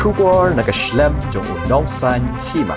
Shubor nakaslem jong unongsan hima.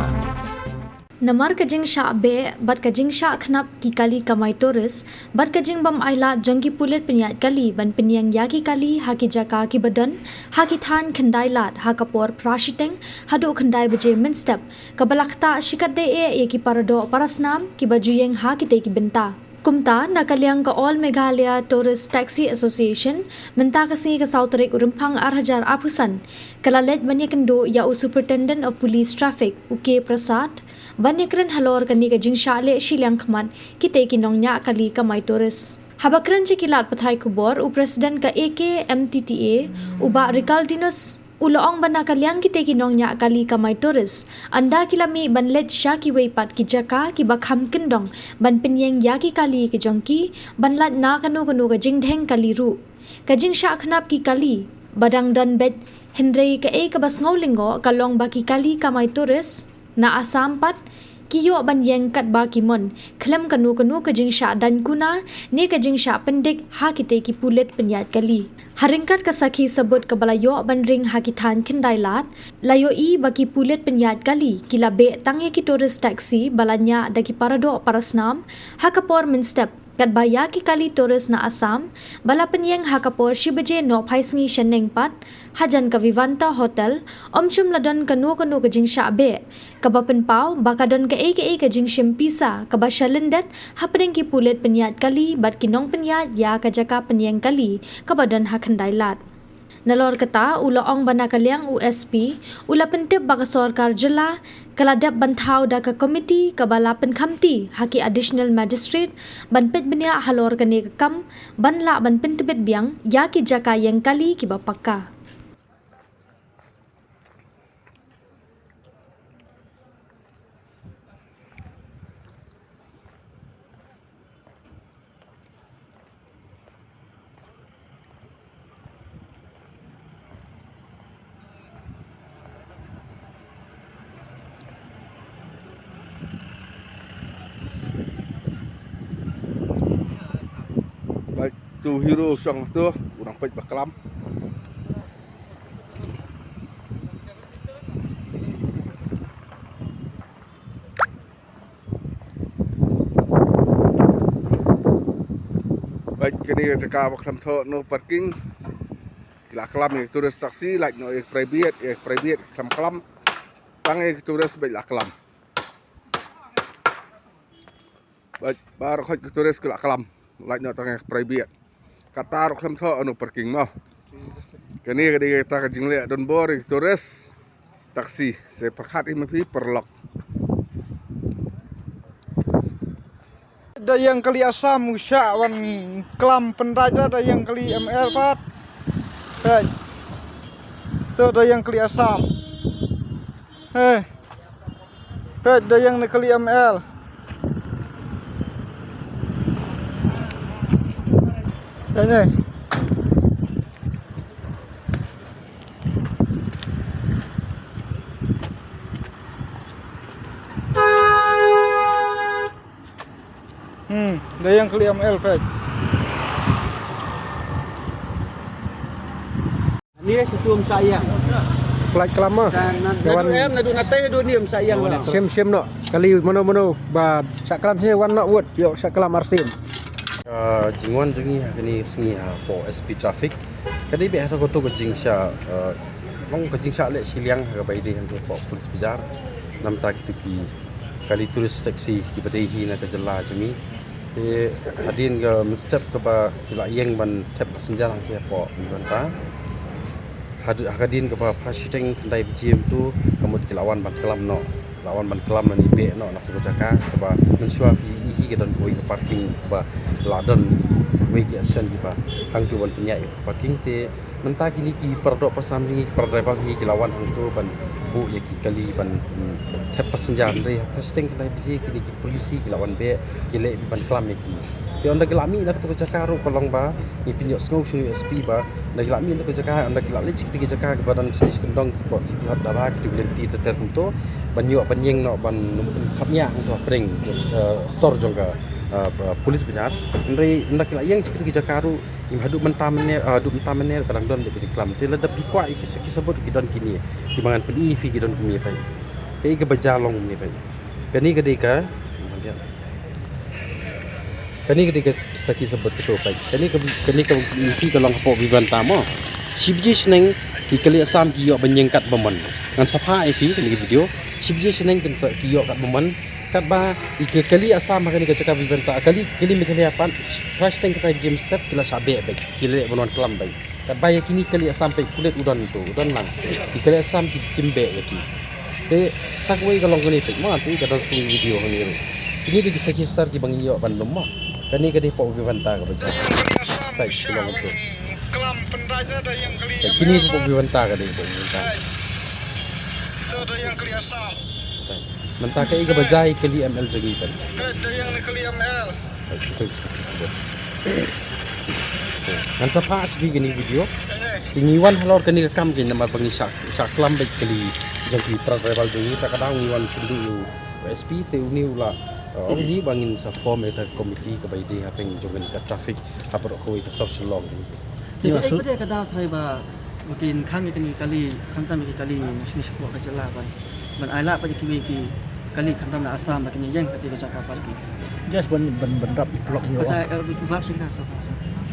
Namar kajing sha be bat kajing sha khnap ki kali kamai toris bat kajing bam aila jongki pulet penyat kali ban penyang yaki kali haki jaka ki badan haki than khandai lat hakapor prashiteng hadu khandai beje min step kabalakta shikat de e ki parado parasnam ki bajuyeng haki te ki benta Kumta nakaliang ka All Meghalaya Tourist Taxi Association menta kasi ka Sautrik Urumpang Arhajar Apusan kalalet banyakendo ya Superintendent of Police Traffic UK Prasad banyakren halor kani ka jingsha le shilang khman kite kinong nya kali ka mai tourist habakran chikilat pathai kubor u president ka AK MTTA uba Ricaldinus Uloong bana kalyang kite kinong nya kali kamay tourist. Anda kilami banlet siya ki waypat ki jaka ki bakham kendong ban pinyeng yaki kali ki jongki banlat na kanu ka jingdheng kali ru. Kajing siya khnap ki kali badang dan bet Henry ka e ka basngaw linggo kalong baki kali kamay tourist na asampat kiyo banyeng kat baki mon khlem kanu kajing sya dan kuna ne kajing sya pendik ha kite ki pulet penyat kali haringkat kasaki sebut kabalayo bandring hakithan kendai lat layo i baki pulet penyat kali kilabe tangye ki tourist taxi balanya daki parado parasnam hakapor min step kat baya ki kali tourist na Assam bala penyeng hakapor shibaje no phaisngi sheneng pat hajan ka Vivanta Hotel omchum ladon kanu ka jingsha be kabapen pau bakadon ka e ka jingshim pisa kaba shalendet hapring ki pulet penyat kali bat kinong penyat ya ka jaka penyeng kali kabadon hakhandai lat Nalor kata uloong bana kalyang USP ula pentip baka sorkar jela kaladap bantau da ka komiti kabalapan khamti haki additional magistrate banpet benya halor kani kam banla ban pentibet biang ya ki jaka yang kali ki bapakka Baik, tu hero sang tu orang pait baklam. Baik, kini jaka baklam tu no parking. Kila kelam yang turis taksi like no private kelam tang yang turis baik kelam. Baik, baru khot turis kila kelam. Like no tang private kata rok lam tho anu parking mo kani kadi kita ka jingle don bor tourist taksi se perkhat imapi perlok ada yang kali Assam usya wan kelam pendaja ada yang kali ML pat tu ada yang kali Assam ada yang kali ML ini ada yang kali ML Pak. Ni setum sayang. Pelat kelama. Kawan em nadu natai nadu niam sayang lah. Sim no. Kali mano ba sak kelam sini wan nak wot yo sak kelam arsim. Jingwan jengi kini sengi for SP traffic. Kadi be hata koto jingsha long jingsha le siliang ka baide han to polis bajar nam ta kitu ki kali turis taksi ki badehi na ka jalla jami te hadin ga mustap ka ba kila yeng ban tap passenger lang ki po banta hadin ka ba prashiteng kandai bjim tu kamut kilawan ban kelam no lawan ban kelam ni be no nak tu jaka ka ba mensua hi ke don koi ke parking ba ladon we ke action ki ba hang tu ban penyai parking te menta kini ki perdok pasam ni per driver hi ki lawan hang tu ban bu ye ki kali ban tap passenger re pasting kedai biji kini ki polisi ki lawan be ki le ban kelam ki te onda gelami nak tu jaka ru kolong ba ni pinjok sngau sunu SP ba na gelami nak jaka onda gelali ki jaka ke badan stis kendong ko city hot dara ki tu lenti teter kunto banyu penyeng no ban kapnya tu pring sor jongga polis bejar ndai ndak la yang cikit jakaru im hadu mentamne kadang don de klam te la da bikwa kisabot gidon kini timangan peli fi gidon kumi pai kai ke bajalong ni pai kani kedika saki sebut ketua pai kani ke mesti kalong po vivanta mo shibji sneng kali asam ki yok benyengkat beman ngan sapa fi kani video shibji sneng kan ki yok kat beman kat ba kali asam kani ke cakap vivanta kali metali apan crash tank kata gym step kila sabe bai kila benon kelam bai kat ba yakini kali asam pai kulit udon lang kali asam ki kimbe yaki te sakwai kalong kani pai ma tu kadang sekali video kani ini di kisah ki bangi yok ban lemah kani kadi po vivanta ka baca baik tulong itu kelam pendaja ada yang kali kini po vivanta ka dei po vivanta itu ada yang kali asam mentah kai ka bajai kali ml jagi kan ada yang kali ml itu sebut kan sapa asbi gini video tingiwan halor kani ka kam gini nama bangi sak kelam baik kali jagi travel jagi tak kadang ngiwan sendu SP te uni ula ini bangin sa form eta komiti ka baidi hapeng jogen ka traffic hapro ko ka social law Jadi maksud dia kata thai ba mungkin kami kali kami kali national support ka jala ban ala pa ki kali kami na asam ba kini yang ketika cakap parki Just ben rap blok ni kata bab sing na so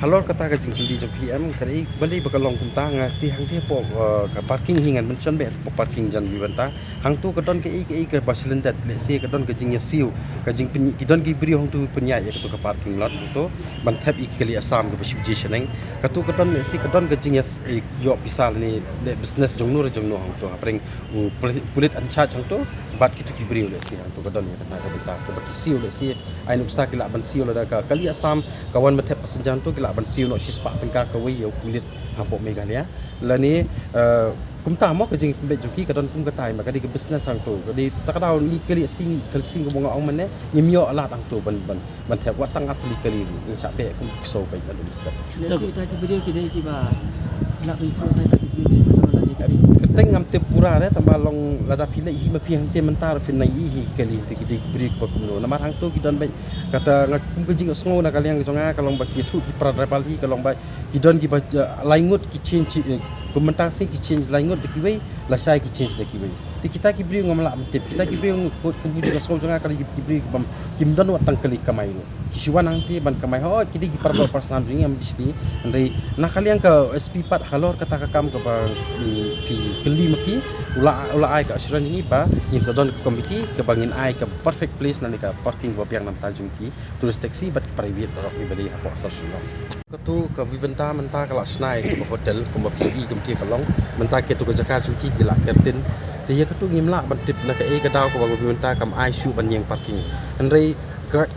halor kata ka jingkili jo PM kari bali bakalong kumta nga si hang te po ka parking hingan mention be po parking jan vivanta hang tu kadon ke ke basilendat le se kadon ke jingnya siu ka jing kidon gi bri hong tu penya ya ka parking lot tu ban thap ikali asam ke position neng ka tu kadon le si kadon ke jingnya yo pisal ni le business jong nur hong tu apreng pulit an charge hong tu bat kitu ki bri le si hang tu kadon ya kata ka benta ke baki siu le si ai nu sa kila ban siu le ka kali asam kawan mathap pasenjan tu kila ban siu no sispa pengka ka wei yo kulit hapo megalia lani kumta mo ka jing be juki kadon kum katai maka di business hang tu di takadau ni kali sing bonga ong mane nyimyo alat hang tu ban thep watang atli kali ni sa be kum so bai kan mister tu kita ki video ki dei ki ba nak ri tu tai ki video lagi keteng ngam te pura re tambalong lada pile hi ma piang te mentar fin nai hi kali te ki bri ko kum no namar hang tu ki don be kata kum jing sngo na kali yang jonga kalong ba ki thu ki pradapal hi kalong ba ki don ki ba laingut ki change komentar sing ki change laingut de ki wei la sai ki change de ki wei ti kita ki bri ngam la amtip kita ki bri ko kum jing sngo jonga kali ki bri bam kim don watang kali kamai no ki siwan hang te ban kamai ho ki di ki pardo personal jing am bisni andai na kali yang ke SP pat halor kata ka kam ke ba pi keli maki ula ai ka assuran ini ba in sadon komiti ke bangin ai ke perfect place na ka parking ba piang nam tajung ki tourist taxi bat private ba ni bali hapo sasuno tu ke vivanta menta kala snai ke hotel ke pi ke ti kalong menta ke tu ke jaka jungki gila kertin ti ya ketu ngimla ban tip na ke e ka daw ko ba vivanta kam ai shu ban yang parking andrei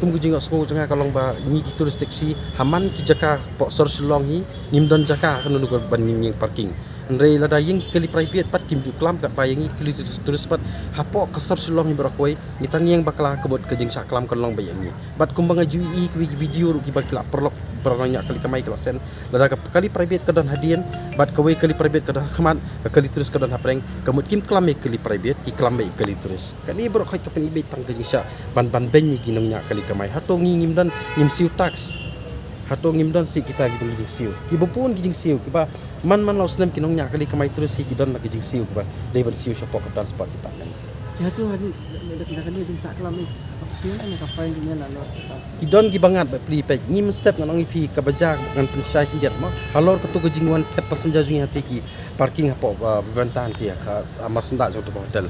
kum ku jingok sko janga kalong ba ni ki tourist taxi haman ki jaka po sor sulong hi nimdon jaka kanu nu ban yang parking andrei lada yang kali private pat kim ju klam kat bayangi kali tourist pat hapo kasar sulong hi berakoi mitang yang bakla kebot ke jing sak klam kalong bayangi bat kumbang aju i video ru ki bakla perlok beranya kali kamai kelasen lada kali private kadon hadian bat kawai kali private kadon khaman kali tourist kadon hapreng kemut kim klam kali private ki klam kali tourist kali berok hai kapani be tang ke jing sak ban ben ni ginongnya kali kamai hato ngim dan ngim siu tax hato ngim dan si kita gitu gijing siu ibu pun gijing siu kiba man law snem kinongnya kali kamai terus si gidon gijing siu kiba deban siu shopok ke transport department ya tu hari nak kena jing sak kelam ni option ni ka fine ni la lo gidon gibangat ba pli pe ngim step nganong ipi ka bajak ngan pensai kindiat ma halor ketu gijing wan tep passenger jung hati ki parking hapo vivantan ti ka amar senda jo to hotel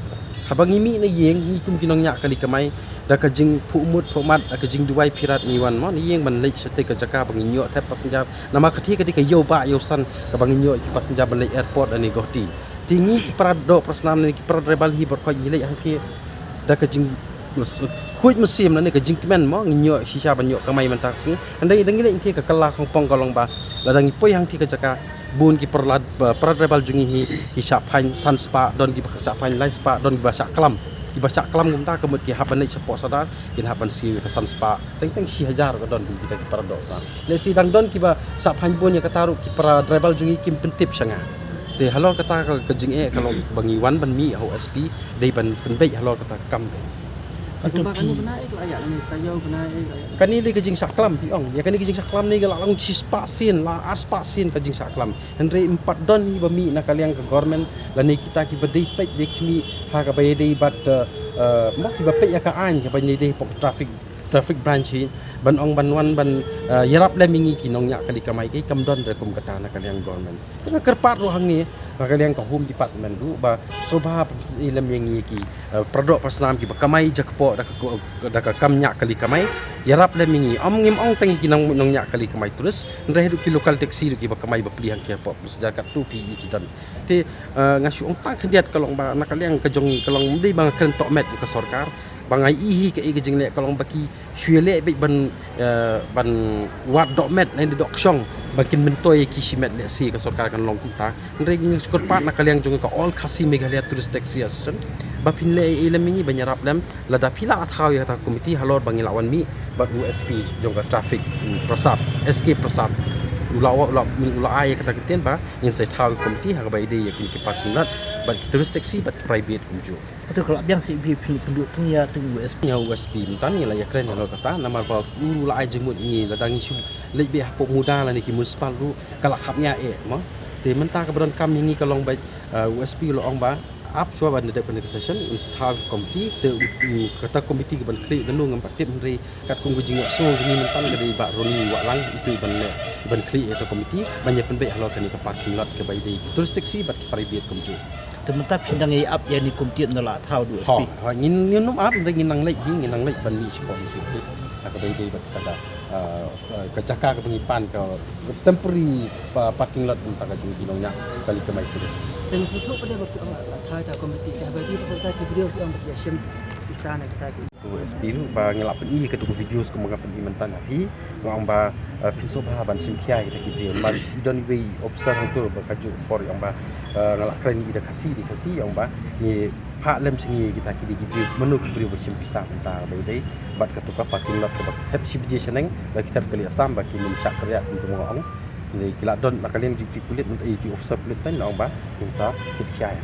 habang imi na yeng ni kum kinongnya kali kamai da ka jing phumut phomat da ka jing duai pirat ni wan mo ni yeng ban lek sate ka jaka banginyo tap passenger nama kathi ka yo ba yo san ka banginyo ki passenger ban lek airport ani gohti tingi ki prado prasnam ni ki pradrebal hi ber ko nyilek hang ki da ka jing khuj musim na ni ka jing men mo nginyo sisa banyo kamai man taksi andai dangile inti ka kala khong pong kalong ba ladang ipoi hang ti ka jaka bun ki perlad pradrebal jungi hi ki sapan sun spa don ki sapan light spa don bahasa kelam ki bahasa kelam gumta kemut ki haban ni sepok sadar kin haban si ke sun spa teng 1000 ka don kita ki paradosa le si dang don ki ba sapan bun ya kataru ki pradrebal jungi kim pentip sanga te halor kata ka jing kalau bangi wan ban mi ho SP dei ban penbei halor kata kam ke Kumpa kan benar itu ayat ni tayo benar ayat. Kanili ka jing saklam ti ong ya kanili ka jing saklam ni galang sispasin la aspasin ka jing saklam henry 4 don ni bami na kaliang ka government lani kita ki badai pet de kimi ha ka bayade bat mo ki bapet ya ka an ka bayade pok traffic branch ban ong banwan ban yarap le mingi kinong nya kali kamai ki kamdon re kum kata na kaliang government tengah kerpat rohang ni kaliang ka home department du ba sobha ilam yang ki produk pasnam ki ba kamai jakpo da ka kam nya kali kamai yarap le mingi om ngim ong tengi kinong nong nya kali kamai terus ndre du ki local taxi du ki ba kamai ba pilihan ki pop sejar kat tu pi ki dan te ngasu ong tak khiat kalong ba na kaliang ka jong kalong mdi bang kan tok met ka sarkar bangai ihi ke igajing le kalong baki syele be ban wat dok met lain dok syong bakin mentoi ki simet le si ka sarkar kan long kumta ndre syukur pat na kaliang jong ka all khasi Meghalaya tourist taxi association bapin le ilam mingi banyarap lam lada pila athaw ya ta komiti halor bangilawan mi bat USP jong ka traffic prasat SK prasat ula ay kata kiten ba in sai thaw komiti ha ba ide yakin ki parking lot bat tourist taxi bat private kumju Atau kalau biang si penduduk tu ya tu USP. nya USP mentan ni la ya keren lo kata nama ba ula ay jengmut ini ladang isu lebih pok muda la ni ki municipal lu kala khapnya mo te menta ka bron kam ni kalong ba USP lo ong ba up so ban de pen session in thaw komiti te kata komiti ban klik denu ngam patip ri kat kong jing so ni mentan ka di ba roni wa lang itu ban klik itu komiti banyak pen be halo kan ka parking lot ke bai de tourist taxi bat ki private kumju Tementap pindang up yang ni kumtian nolak tahu USP. ha ngin num up ngin nang lei ban ni police service ka bai de bat kada ka jaka ka pengipan ka temporary parking lot entah ka jung ginongnya kali ke mai tourist Dan suatu pada waktu thai ta komiti dah bagi pada kita beliau yang berjaya di sana kita tu SB tu ba ngelap i ke tu videos ko mga pengimentan hi ngong ba pinso ba ban sim kiai kita ki ban don way officer hang tu ba kaju por yang ba ngalak kren ida kasi yang ba ni pak lem singi kita ki di menu ki beri sim pisah entah ba dei bat ka tuka parking lot ba kita sibje seneng ba kita kali asam ba ki mumsak kerja untuk ngong jadi kila don nakalian juti pulit di officer pulit tan ngong ba insa kit kiai